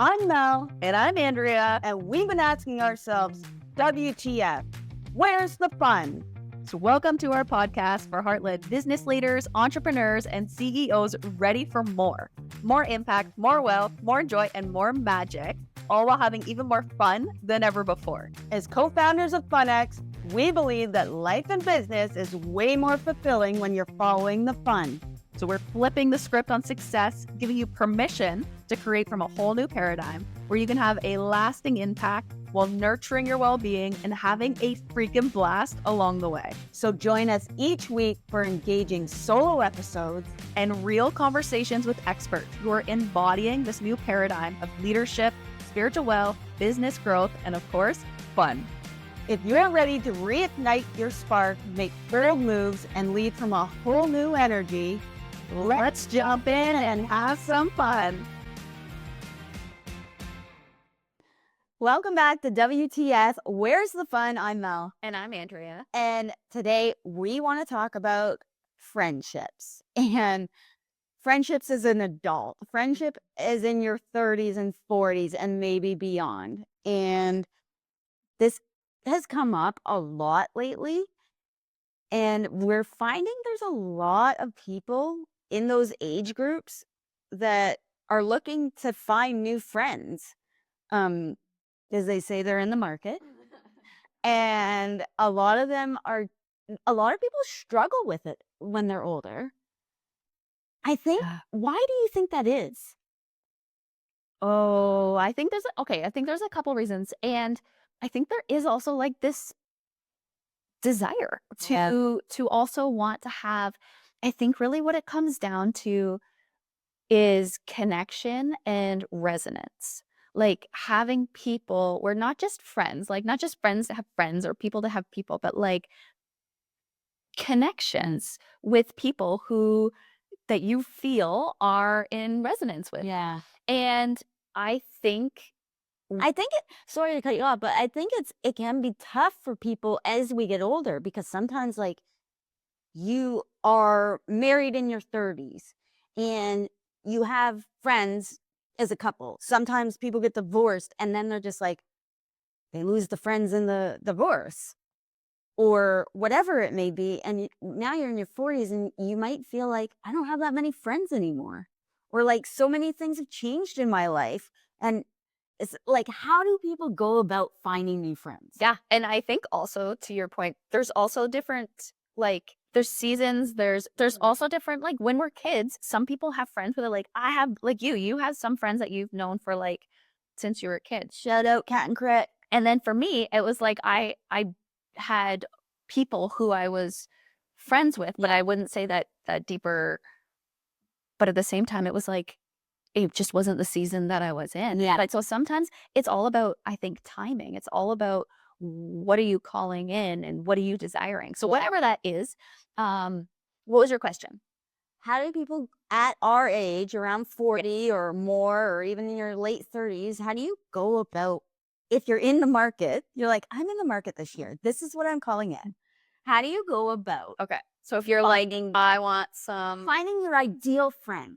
I'm Mel, And I'm Andrea. and we've been asking ourselves, WTF? Where's the fun? So, welcome to our podcast for heart-led business leaders, entrepreneurs, and CEOs ready for more. More impact, more wealth, more joy, and more magic, all while having even more fun than ever before. As co-founders of FunX, we believe that life and business is way more fulfilling when you're following the fun. So, we're flipping the script on success, giving you permission to create from a whole new paradigm where you can have a lasting impact while nurturing your well-being and having a freaking blast along the way. So join us each week for engaging solo episodes and real conversations with experts who are embodying this new paradigm of leadership, spiritual wealth, business growth, and of course, fun. If you're ready to reignite your spark, make bold moves, and lead from a whole new energy, Let's jump in and have some fun. Welcome back to WTF. Where's the fun? I'm Mel. And I'm Andrea. And today we want to talk about friendships. And friendships as an adult. Friendship is in your 30s and 40s and maybe beyond. And this has come up a lot lately. And we're finding there's a lot of people in those age groups that are looking to find new friends. As they say, they're in the market. And a lot of people struggle with it when they're older. I think, why do you think that is? Oh, I think there's a couple reasons. And I think there is also like this desire to also want to have, I think really what it comes down to is connection and resonance. Like having people, we're not just friends, like not just friends to have friends or people to have people, but like connections with people who that you feel are in resonance with. Yeah. And I think Sorry to cut you off, but I think it can be tough for people as we get older, because sometimes like you are married in your 30s and you have friends as a couple. Sometimes people get divorced and then they're just like, they lose the friends in the divorce or whatever it may be. And now you're in your 40s and you might feel like, I don't have that many friends anymore. Or like so many things have changed in my life. And it's like, how do people go about finding new friends? yeah. And I think also to your point, there's also different, like there's seasons, there's also different, like when we're kids, some people have friends who are like, I have like you have some friends that you've known for like since you were a kid. Shout out Cat and Crit. And then for me, it was like I had people who I was friends with, but I wouldn't say that deeper. But at the same time, it was like it just wasn't the season that I was in. Yeah. But so sometimes it's all about, I think, timing. It's all about what are you calling in and what are you desiring. So whatever that is, what was your question? How do people at our age, around 40 or more, or even in your late 30s, how do you go about, if you're in the market, you're like, I'm in the market this year, this is what I'm calling in. How do you go about Okay. So if you're finding, like, I want some, finding your ideal friend?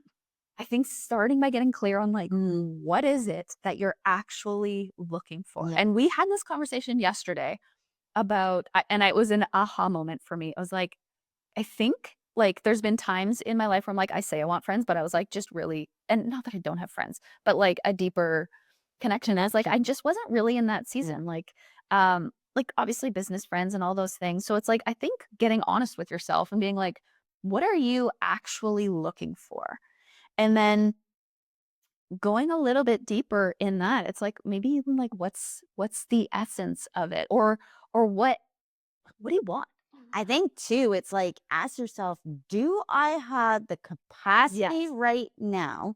I think starting by getting clear on like, what is it that you're actually looking for? Yeah. And we had this conversation yesterday about, and it was an aha moment for me. I was like, I think like there's been times in my life where I'm like, I say I want friends, but I was like, just really, and not that I don't have friends, but like a deeper connection. As like, I just wasn't really in that season. Like obviously business friends and all those things. So it's like, I think getting honest with yourself and being like, what are you actually looking for? And then going a little bit deeper in that, it's like maybe even like what's the essence of it, or what do you want? I think too, it's like, ask yourself, do I have the capacity right now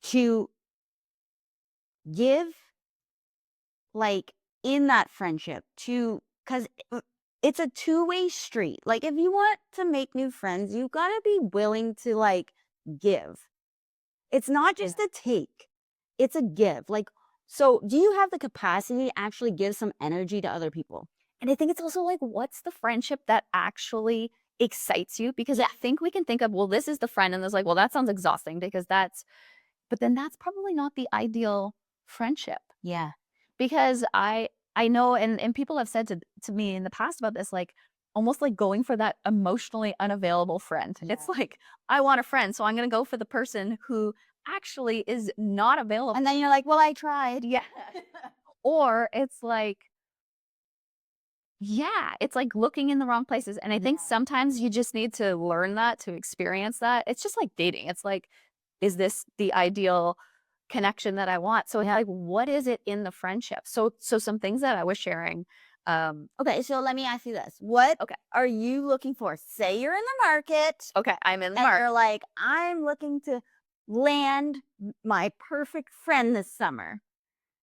to give, like, in that friendship, because it's a two-way street. Like, if you want to make new friends, you got to be willing to like give. It's not just a take, it's a give. Like, so do you have the capacity to actually give some energy to other people? And I think it's also like, what's the friendship that actually excites you? Because I think we can think of, well, this is the friend, and there's like, well, that sounds exhausting because that's But then that's probably not the ideal friendship. Yeah. Because I know, and people have said to me in the past about this, like, almost like going for that emotionally unavailable friend. Yeah. It's like, I want a friend, so I'm gonna go for the person who actually is not available. And then you're like, well, I tried. Yeah. Or it's like, yeah, it's like looking in the wrong places. And I think Yeah. sometimes you just need to learn that, to experience that. It's just like dating. It's like, is this the ideal connection that I want? So it's like, what is it in the friendship? So some things that I was sharing. Okay, so let me ask you this. What Okay. are you looking for? Say you're in the market Okay, I'm in the and market. you're like, I'm looking to land my perfect friend this summer.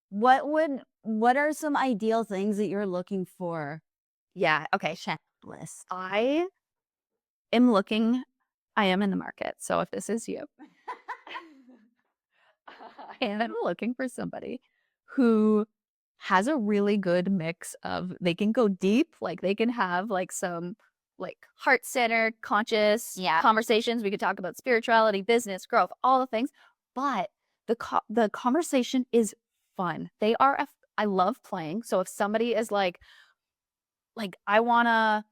What are some ideal things that you're looking for? Yeah. Okay. Checklist. I am looking. I am in the market. So if this is you, I am looking for somebody who has a really good mix of, they can go deep, like they can have like some like heart-centered, conscious conversations. We could talk about spirituality, business, growth, all the things, but the conversation is fun. I love playing. So if somebody is like I want to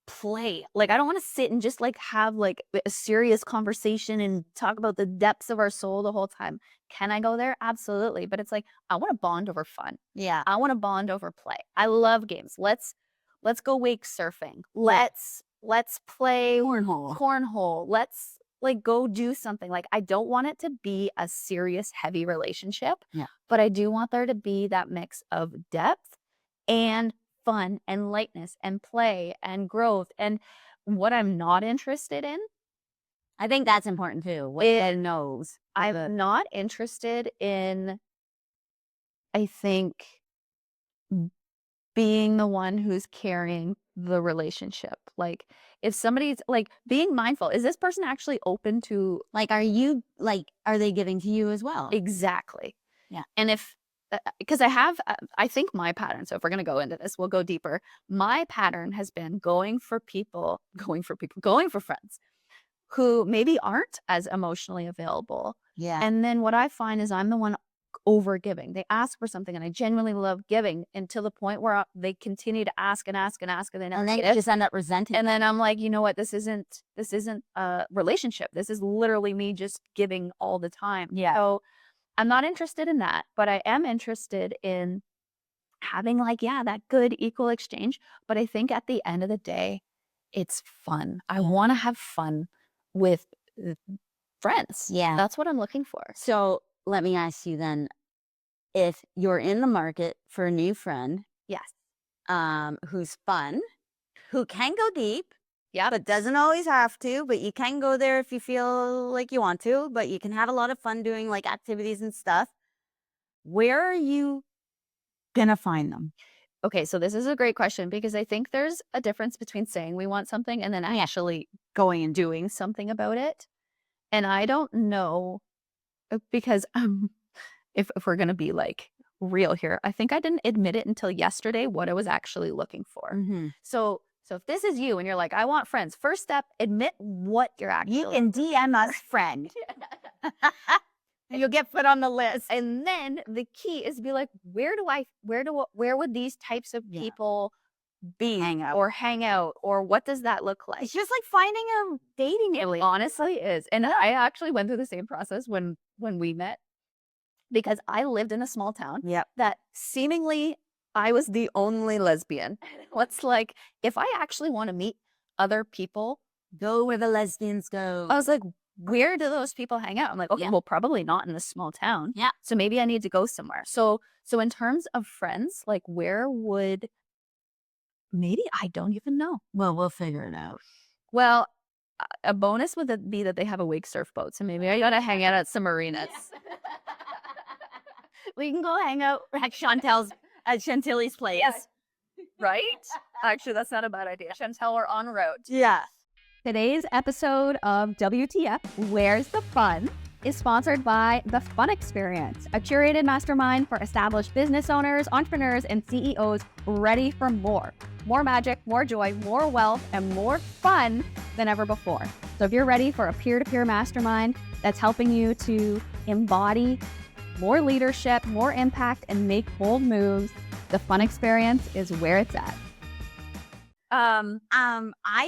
play. Like, I don't want to sit and just like have like a serious conversation and talk about the depths of our soul the whole time. Can I go there? Absolutely. But it's like, I want to bond over fun. Yeah. I want to bond over play. I love games. Let's go wake surfing. Let's play cornhole. Let's like go do something. Like, I don't want it to be a serious, heavy relationship. Yeah. But I do want there to be that mix of depth and fun and lightness and play and growth. And what I'm not interested in, I think that's important too. What it knows. I'm not interested in, I think, being the one who's carrying the relationship. Like, if somebody's like being mindful, is this person actually open to, Like, are they giving to you as well? exactly. Yeah. And if, because I think my pattern, so if we're going to go into this, we'll go deeper. My pattern has been going for friends who maybe aren't as emotionally available. Yeah. And then what I find is I'm the one over giving. They ask for something and I genuinely love giving, until the point where they continue to ask and ask and ask, and they never And then give. you just end up resenting. And then I'm like, you know what? This isn't a relationship. This is literally me just giving all the time. Yeah. So I'm not interested in that, but I am interested in having like, that good equal exchange. But I think at the end of the day, it's fun. I want to have fun with friends. Yeah. That's what I'm looking for. So let me ask you then, if you're in the market for a new friend, Yes. who's fun, who can go deep, Yeah. but doesn't always have to, but you can go there if you feel like you want to, but you can have a lot of fun doing like activities and stuff. Where are you gonna find them? Okay, so this is a great question, because I think there's a difference between saying we want something and then actually going and doing something about it. And I don't know, because if we're going to be like real here, I think I didn't admit it until yesterday what I was actually looking for. Mm-hmm. So if this is you and you're like, I want friends, first step, admit what you're actually. You can DM us friend. You'll get put on the list. And then the key is to be like, where would these types of people be, hang out, or what does that look like? It's just like finding a dating It honestly is. And I actually went through the same process when we met, because I lived in a small town that seemingly I was the only lesbian. What's like, if I actually want to meet other people, go where the lesbians go. I was like, where do those people hang out? I'm like, okay, well, probably not in this small town. Yeah. So maybe I need to go somewhere. So in terms of friends, like, where would, maybe I don't even know. Well, we'll figure it out. Well, a bonus would be that they have a wake surf boat. So maybe I gotta hang out at some marinas. We can go hang out at Chantilly's place. Yes. Right? Actually, that's not a bad idea. Chantel, we're en route. Yeah. Today's episode of WTF, Where's the Fun, is sponsored by The Fun Experience, a curated mastermind for established business owners, entrepreneurs, and CEOs ready for more. more magic, more joy, more wealth, and more fun than ever before. So if you're ready for a peer-to-peer mastermind that's helping you to embody more leadership, more impact, and make bold moves, the fun experience is where it's at.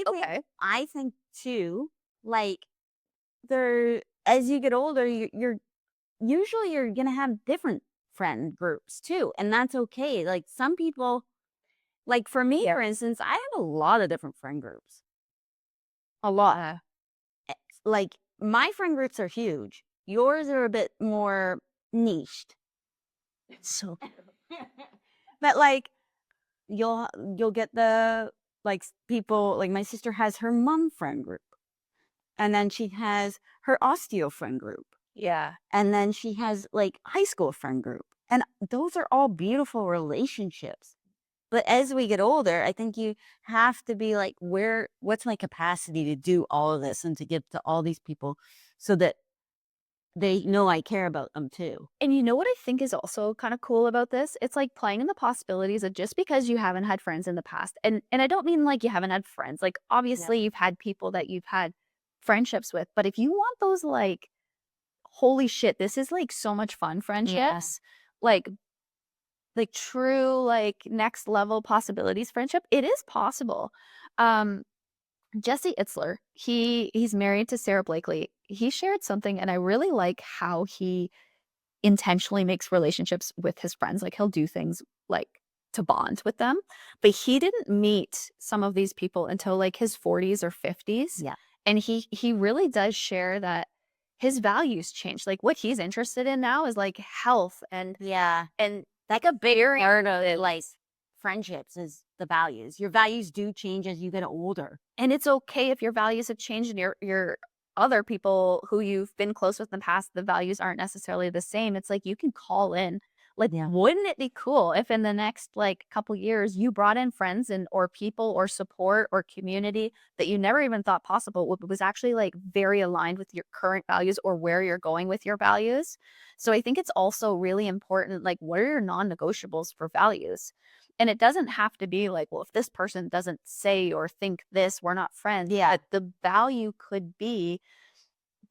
Okay. I think too, like there as you get older, you're usually you're gonna have different friend groups too, and that's okay. Like some people, like for me, for instance, I have a lot of different friend groups. A lot. Uh, Like my friend groups are huge. Yours are a bit more niched. so But like you'll get the like people like my sister has her mom friend group. And then she has her osteo friend group. yeah. And then she has like high school friend group. And those are all beautiful relationships. But as we get older, I think you have to be like, what's my capacity to do all of this and to give to all these people so that they know I care about them too. And you know what I think is also kind of cool about this? It's like playing in the possibilities of just because you haven't had friends in the past. And I don't mean like you haven't had friends. Like Yeah. obviously you've had people that you've had friendships with, but if you want those like holy shit, this is like so much fun Yeah. friendships, like true like next level possibilities friendship, it is possible. Um Jesse Itzler, he's married to Sarah Blakely. He shared something and I really like how he intentionally makes relationships with his friends. Like he'll do things like to bond with them. But he didn't meet some of these people until like his 40s or 50s. Yeah. And he really does share that his values changed. Like what he's interested in now is like health Yeah. and Like a big very part of like friendships is the values. Your values do change as you get older. and it's okay if your values have changed and your other people who you've been close with in the past, the values aren't necessarily the same. It's like you can call in. Like, Yeah. wouldn't it be cool if in the next like couple years you brought in friends and or people or support or community that you never even thought possible was actually like very aligned with your current values or where you're going with your values? So I think it's also really important, like what are your non-negotiables for values? And it doesn't have to be like, well, if this person doesn't say or think this, we're not friends. Yeah. But the value could be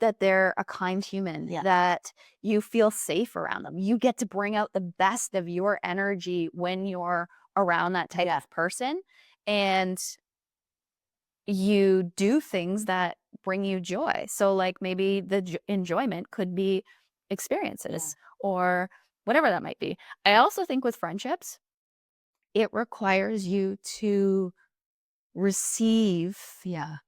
that they're a kind human, Yeah. that you feel safe around them. You get to bring out the best of your energy when you're around that type Yeah. of person. And you do things that bring you joy. So, like maybe the enjoyment could be experiences or whatever that might be. I also think with friendships, it requires you to receive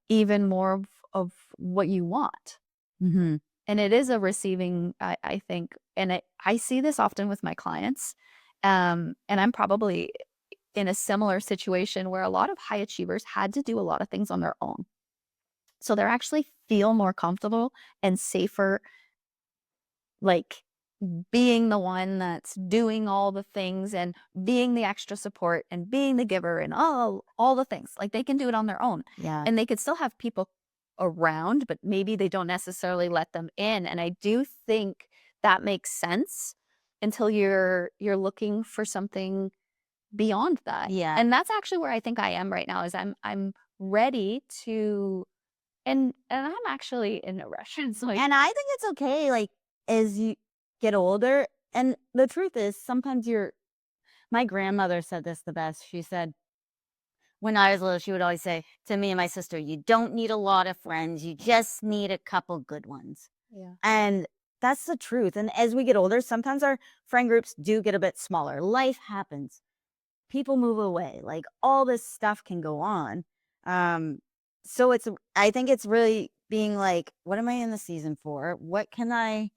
even more of what you want. Mm-hmm. And it is a receiving, I think, and I see this often with my clients. And I'm probably in a similar situation where a lot of high achievers had to do a lot of things on their own. So they're actually feel more comfortable and safer, like being the one that's doing all the things and being the extra support and being the giver and all the things. Like they can do it on their own. Yeah. And they could still have people around, but maybe they don't necessarily let them in. And I do think that makes sense until you're looking for something beyond that. Yeah. And that's actually where I think I am right now is I'm ready to and I'm actually in a rush. It's like And I think it's okay, like, as you get older. And the truth is, sometimes my grandmother said this the best. She said, when I was little, she would always say to me and my sister, you don't need a lot of friends. You just need a couple good ones. yeah. And that's the truth. And as we get older, sometimes our friend groups do get a bit smaller. Life happens. People move away. Like all this stuff can go on. Um, so I think it's really being like, what am I in the season for? What can I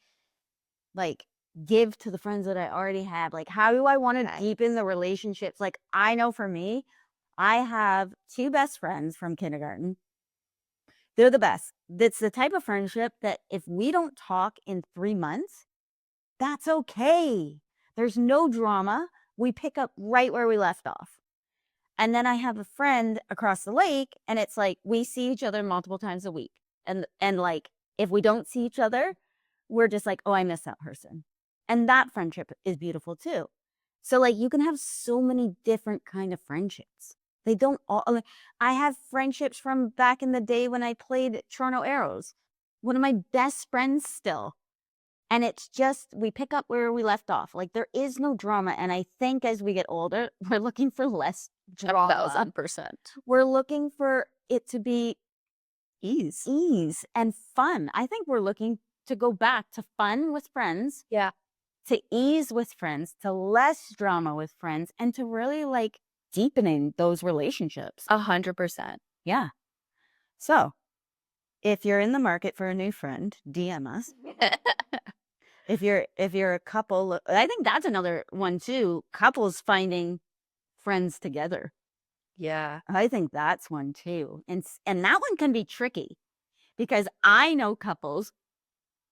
like give to the friends that I already have? Like, how do I want to deepen the relationships? Like, I know for me, I have two best friends from kindergarten. They're the best. That's the type of friendship that if we don't talk in 3 months, that's okay. There's no drama. We pick up right where we left off. And then I have a friend across the lake, and it's like we see each other multiple times a week. And like if we don't see each other, we're just like, "Oh, I miss that person." And that friendship is beautiful too. So like you can have so many different kind of friendships They don't all like, I have friendships from back in the day when I played Toronto Arrows. One of my best friends still. And it's just we pick up where we left off. Like, there is no drama, and I think as we get older, we're looking for less drama. 1,000%. We're looking for it to be Ease. and fun. I think we're looking to go back to fun with friends, Yeah. to ease with friends, to less drama with friends, and to really, like, deepening those relationships. 100%. Yeah. So, if you're in the market for a new friend, DM us. If you're a couple, I think that's another one too, couples finding friends together. Yeah. I think that's one too. And that one can be tricky because I know couples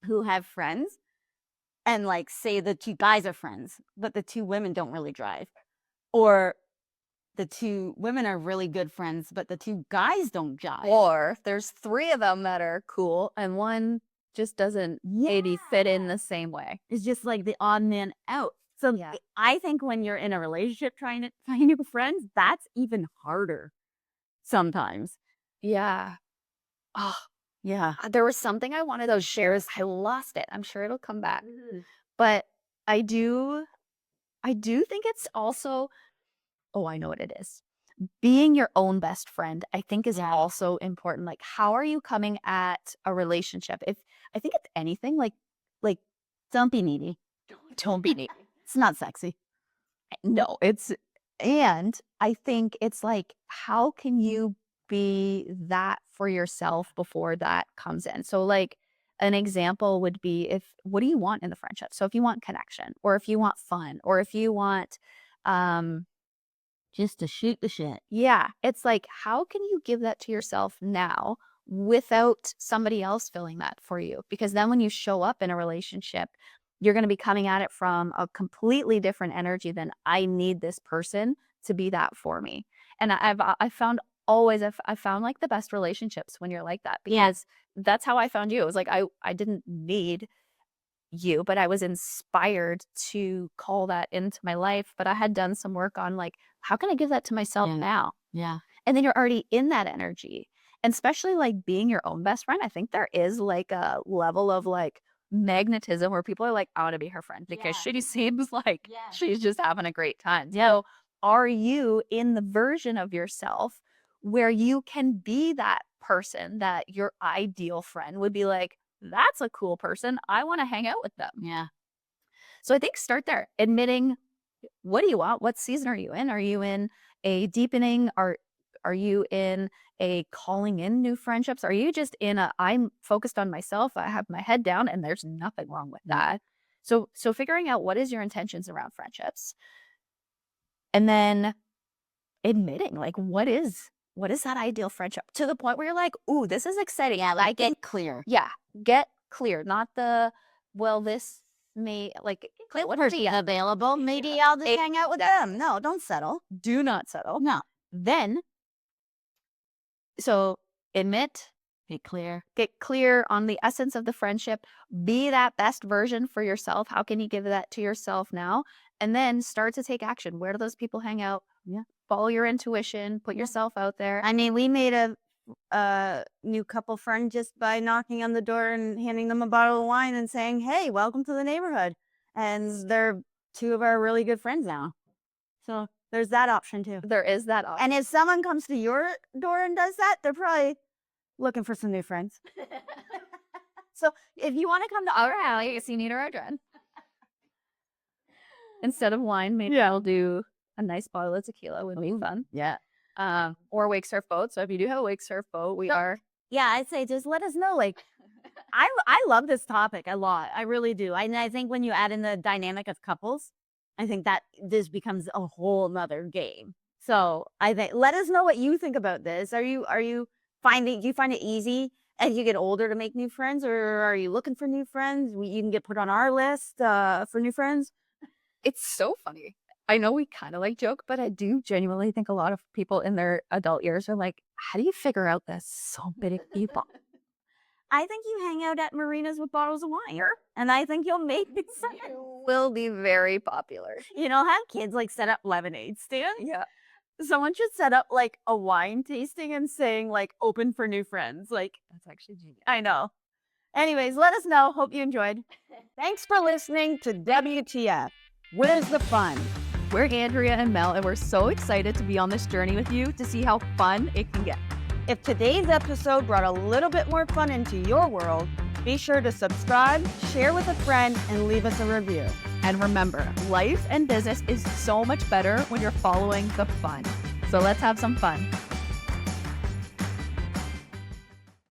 who have friends and, like, say the two guys are friends, but the two women don't really drive. Or the two women are really good friends, but the two guys don't jive. Or there's 3 of them that are cool and one just doesn't maybe fit in the same way. It's just like the odd man out. So Yeah. I think when you're in a relationship trying to find new friends, that's even harder sometimes. Yeah. Oh, Yeah. there was something I wanted to share. I lost it. I'm sure it'll come back. But I do think it's also, oh, I know what it is. Being your own best friend, I think, is also important. Like, how are you coming at a relationship? If I think it's anything, like Don't be needy. don't be needy. It's not sexy. No, it's, and I think it's like, how can you be that for yourself before that comes in? So, like, an example would be, if what do you want in the friendship? So if you want connection, or if you want fun, or if you want, Just to shoot the shit. yeah, it's like, how can you give that to yourself now without somebody else filling that for you? Because then when you show up in a relationship, you're going to be coming at it from a completely different energy than, I need this person to be that for me. And I found always, I found like the best relationships when you're like that, Yeah. because that's how I found you. It was like, I didn't need you, but I was inspired to call that into my life. But I had done some work on, like, how can I give that to myself now? Yeah. And then you're already in that energy. And especially, like, being your own best friend, I think there is like a level of, like, magnetism where people are like, I want to be her friend because she seems like she's just having a great time. Yeah. So are you in the version of yourself where you can be that person that your ideal friend would be like, that's a cool person, I want to hang out with them? Yeah. So I think start there, admitting, what do you want? What season are you in? Are you in a deepening? Are you in a calling in new friendships? Are you just in a, I'm focused on myself, I have my head down, and there's nothing wrong with that. So figuring out what is your intentions around friendships, and then admitting, like, what is that ideal friendship, to the point where you're like, ooh, this is exciting. Yeah, like, get clear. Yeah, get clear, not the, well, this may, like, What person available? Maybe I'll just hang out with them. No, don't settle. do not settle. No. Then, so admit, Be clear. get clear on the essence of the friendship, be that best version for yourself. How can you give that to yourself now? And then start to take action. Where do those people hang out? Yeah. Follow your intuition, put yourself out there. I mean, we made a new couple friend just by knocking on the door and handing them a bottle of wine and saying, "Hey, welcome to the neighborhood." And they're two of our really good friends now. So there's that option too. There is that option. And if someone comes to your door and does that, they're probably looking for some new friends. So if you want to come to our house, you see, need a rodrun. Instead of wine, maybe I'll do a nice bottle of tequila. Would be fun. Yeah. Or wake surf boat. So if you do have a wake surf boat, we are. Yeah, I'd say just let us know. Like, I love this topic a lot. I really do. I think when you add in the dynamic of couples, I think that this becomes a whole nother game. So I think, let us know what you think about this. Do you find it easy as you get older to make new friends, or are you looking for new friends? You can get put on our list for new friends. It's so funny. I know we kind of like joke, but I do genuinely think a lot of people in their adult years are like, how do you figure out this? So many people. I think you hang out at marinas with bottles of wine, and I think you'll make it. You will be very popular. Have kids, like, set up lemonade stand. Yeah. Someone should set up like a wine tasting and saying like open for new friends. Like, That's actually genius. I know. Anyways, let us know. Hope you enjoyed. Thanks for listening to WTF. Where's the fun? We're Andrea and Mel, and we're so excited to be on this journey with you to see how fun it can get. If today's episode brought a little bit more fun into your world, be sure to subscribe, share with a friend, and leave us a review. And remember, life and business is so much better when you're following the fun. So let's have some fun.